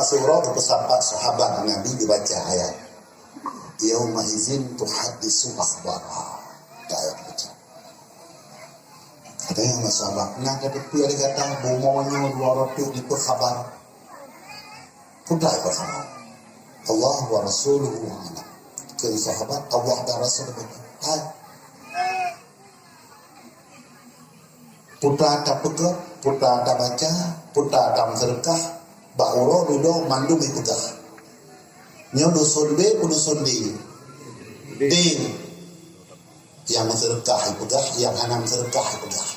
surah bersama sahabat Nabi dibaca ayat yauma izin tuhaddisu akhbaraha. Ayat baca. Ada yang sahabat nak ada pilih kata bomonyo 200 di khabar. Sudah berkhabar. Allah wa rasuluhu a'lam. Ke sahabat Allah dan Rasul hai. Putra tak pegang, putra tak baca, putra tak sedekah, bauro duduk mandu ikutah. Nyo dusun B, dusun D. D. Yang sedekah ikutah, yang hanam sedekah ikutah.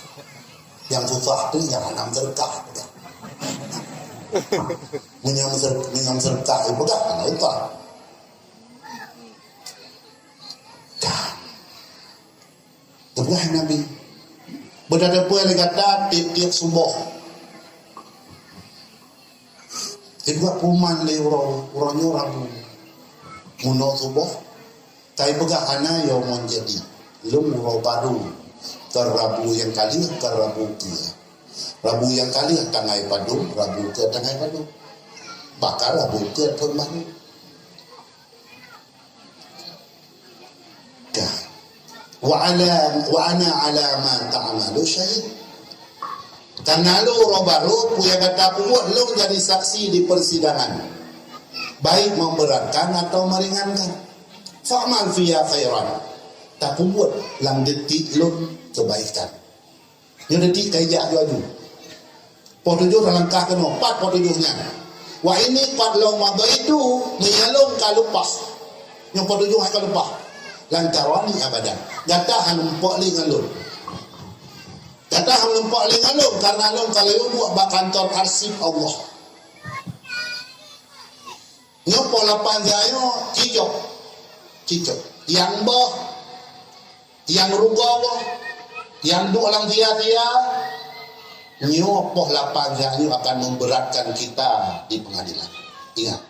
Yang susah tu yang hanam sedekah ikutah. Menyam sedekah ikutah, nah itu. Tebuah Nabi. Berdada pun yang kata tiap subuh. Kedua kuman le orangnya rabu. Muno subuh. Tai pegah ana yo mon jadi. Lum ro baru. Rabu yang kali ke rabu kia. Rabu yang kali tangai padu, rabu ke tangai padu. Bakal rabu ke tahun baru. Dah. Wa ana ala ma ta'malu syahid. Karena lu baru punya kata buat lu jadi saksi di persidangan, baik memberatkan atau meringankan. Fa'mal fiya khairan, tak buat lang detik lu kebaikan. Yang detik kaya jaju. Pot 7 langkah kena 4 pot 7-nya. Wah ini 4 long mabah itu menyalung kalupas. Yang pot 7 akan lupa. Lantarani abadan. Gata hanumpok li ngalun. Gata hanumpok li ngalun karena lu kalau lu buat bak kantor arsip Allah. Nyopo lapan jayo cicok. Yang boh, yang rugowo, yang duk lang tia-tia. Nyopo lapan jayo akan memberatkan kita di pengadilan. Ingat.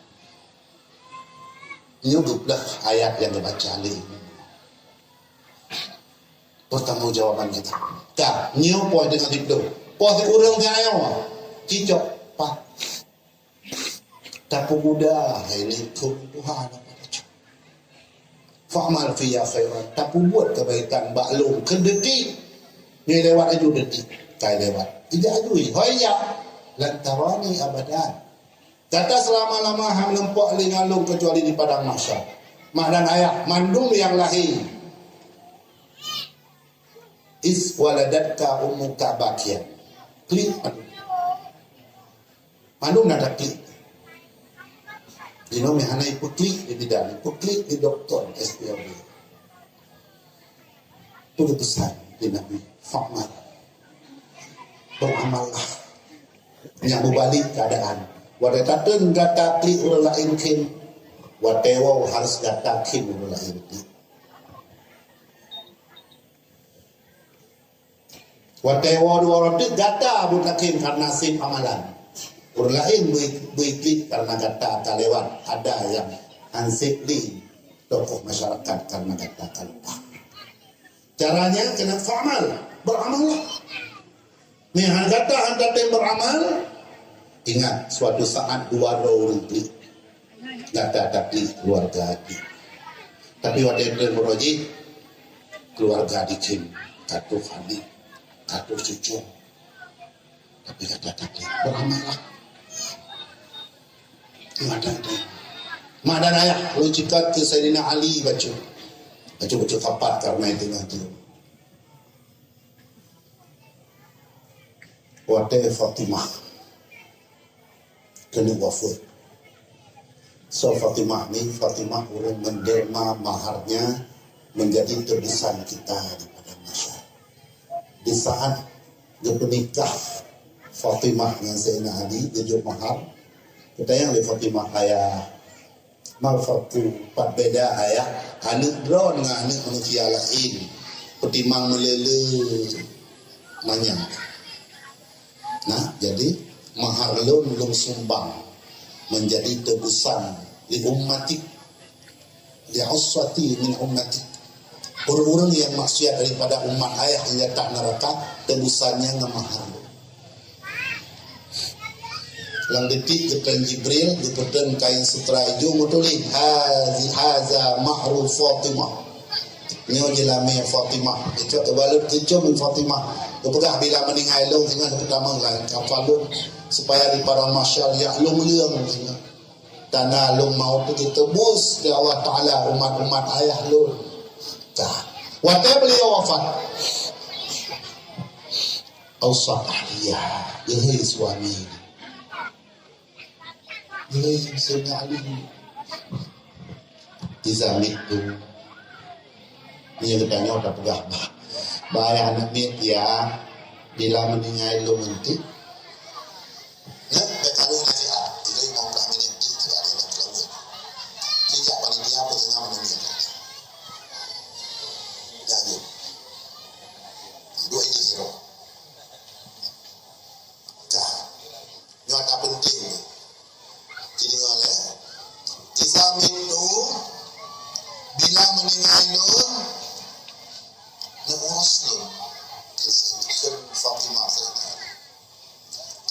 Nyuguplah ayat yang dibaca ini. Pertanggungjawaban kita. Tak, nyo po dengan itu. Po si urang tayo. Cicok pa. Tapo muda ini Tuhan. Fa'mal fiya khairan. Tapo buat kebaikan baklum kedeti. Ni lewat aju detik. Kai lewat. Tidak ajui. Hoya. Lantarani abadan. Kata selama-lama ham lempok lingalung kecuali di padang mahsyar. Mak dan ayah mandum yang lahir. Is waladatka ummuka bakian. Klik mandum nada klik. Dino mehana ipu klik di bidan, ipu klik di doktor SPOD. Itu pesan di Nabi Fa'mal. Beramallah. Yang berbalik keadaan. Wadataten kata klik ulah inkin. Watewa harus kata kin ulah inkin. Watewa dua roti gata butakin karena sim amalan. Urlain buiklik karena gata kalewat. Ada yang ansikli tokoh masyarakat karena gata kalupa. Caranya kena fa'amal, beramal. Nih gata hantatin beramal. Ingat suatu saat dua orang klik. Gata tapi keluarga di. Tapi waktu beroji keluarga dikin katuh hadir. Atur cucu, tapi kata tadi beramallah. Mak dan ayah lu cikat ke Sayyidina Ali baca kapat karena itu nanti. Wate Fatimah kena wafat. So Fatimah urung menderma maharnya menjadi tebusan kita di padang mahsyar. Di saat dia menikah Fatimah dengan Sayyidina Ali dia jual mahar. Kita yang di Fatimah ayah malfatu pat beda ayah anak draw dengan anak manusia lain petimang melele manyang. Nah jadi mahar belum sumbang menjadi tebusan di ummatik di uswati min ummatik. Orang-orang yang maksiat daripada umat ayah hingga tak neraka tebusannya ngemahar. lang detik ketan Jibril diperden kain sutra hijau mutulin haza mahru Fatimah nyo jelame Fatimah itu terbalut itu min Fatimah kepegah bila meninggal long tinggal pertama lah kapalun supaya di para masyal ya lung leung tinggal tanah lung mau pergi tebus ke Allah Ta'ala umat-umat ayah lung waktu beliau wafat awsat ahliyah ilhi suami ilhi Sayyidina Ali izamit tu ini katanya udah pegah bahaya anak mit ya bila meninggal lo nanti nak berkaru nanti jadi mau tak menanti tidak ada yang terlalu tidak paling dia apa dengan menanti jadi dua ini zero dah nyata penting jadi oleh izamit tu bila meninggal lo Muslim kan Fatimah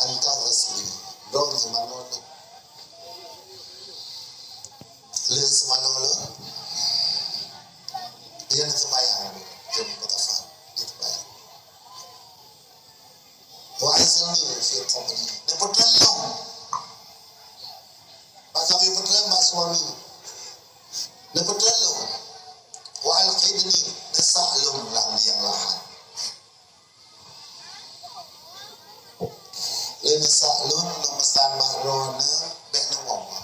anta Muslim dong semanol le semanol dia nak sembahyang jam berapa itu bayang wa aizani fi qabri de potong pasal dia potong mak suami de potong wa al-qidni nasalum lang yang lahat lena salun lumasan mahrona bena wawa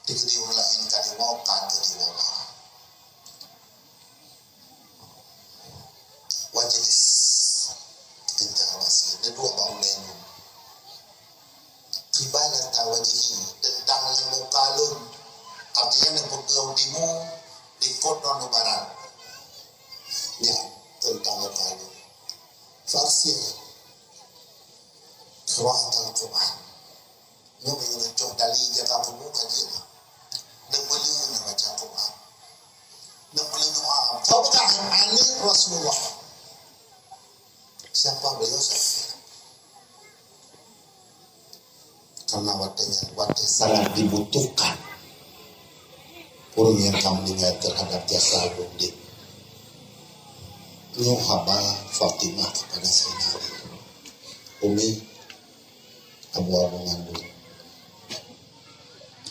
dikedi ulain kadi wakan kadi wawa wajlis interwasi dua baulen kibalan tawajihi tentang mukalun artinya yang berpeluang timu di kota barat ya tentang mukalun farsi Quran Al-Quran nyo mengecoh dali jaga penuh kaji dan boleh baca Quran dan boleh doa kau bukan anak Rasulullah siapa beliau siapa karena waktu sangat dibutuhkan orang yang kamu ingat terhadap jasa bukti nyo haba Fatimah kepada Sayyidina Ali Umi Abu mengandung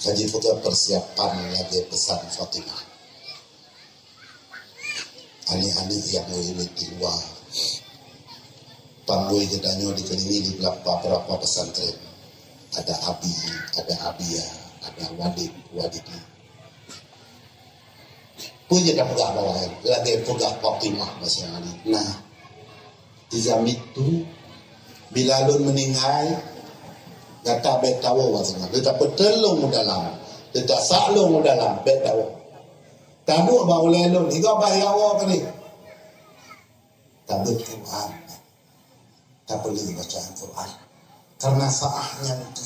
kaji juga persiapan lagi pesan Fatimah ani-ani yang mulai di luar panggui kedanyo dikelilingi di beberapa pesantren ada Abi, ada Abia, ada Wadidi punya dah pegah bawah lagi pegah Fatimah masih Ali nah di zaman itu bila lun meninggal kata betawa wasna kita petelung dalam kita saklung dalam betawa tamu bau lelon higa bayawa kali tabut Quran tak boleh baca Quran karena saatnya itu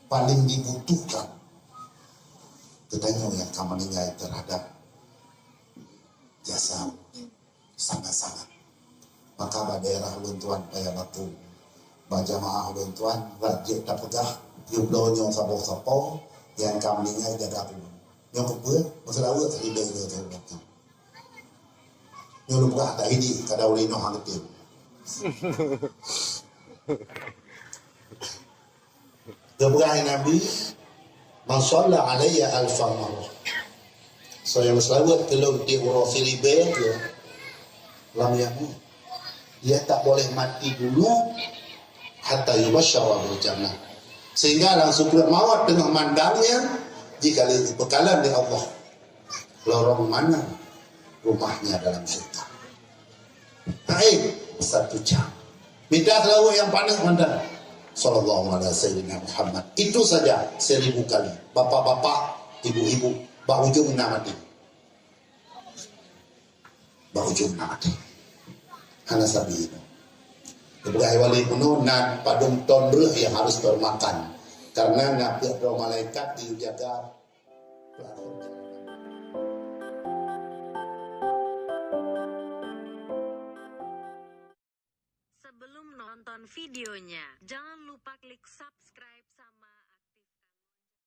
paling dibutuhkan ketanya yang kamu meninggal terhadap jasa sangat-sangat maka daerah luntuan paya batu Bajamaah tuan rajin tak pegah jumlahnya sabok-sabok yang kami ingat jaga pun yang kedua masalah awak tak ada tu yang lupa tak ini kada boleh noh hangatin keberkahan Nabi man shalla alayya alfa marrah so yang selawat kalau di urafili be lam yamut dia tak boleh mati dulu hatta yubasyara bil jannah sehingga langsung keluar mawat dengan mandangnya jika bekalan di Allah lorong mana rumahnya dalam syurga baik satu jam minta selalu yang paling mandang sallallahu alaihi wasallam Muhammad itu saja 1000 kali bapak-bapak ibu-ibu bau ujung namati bau ujung namati hana sabi itu Kebegai wali penuh dan padung tondruh yang harus bermakan karena ngapir doa malaikat dijaga sebelum nonton videonya. Jangan lupa klik subscribe.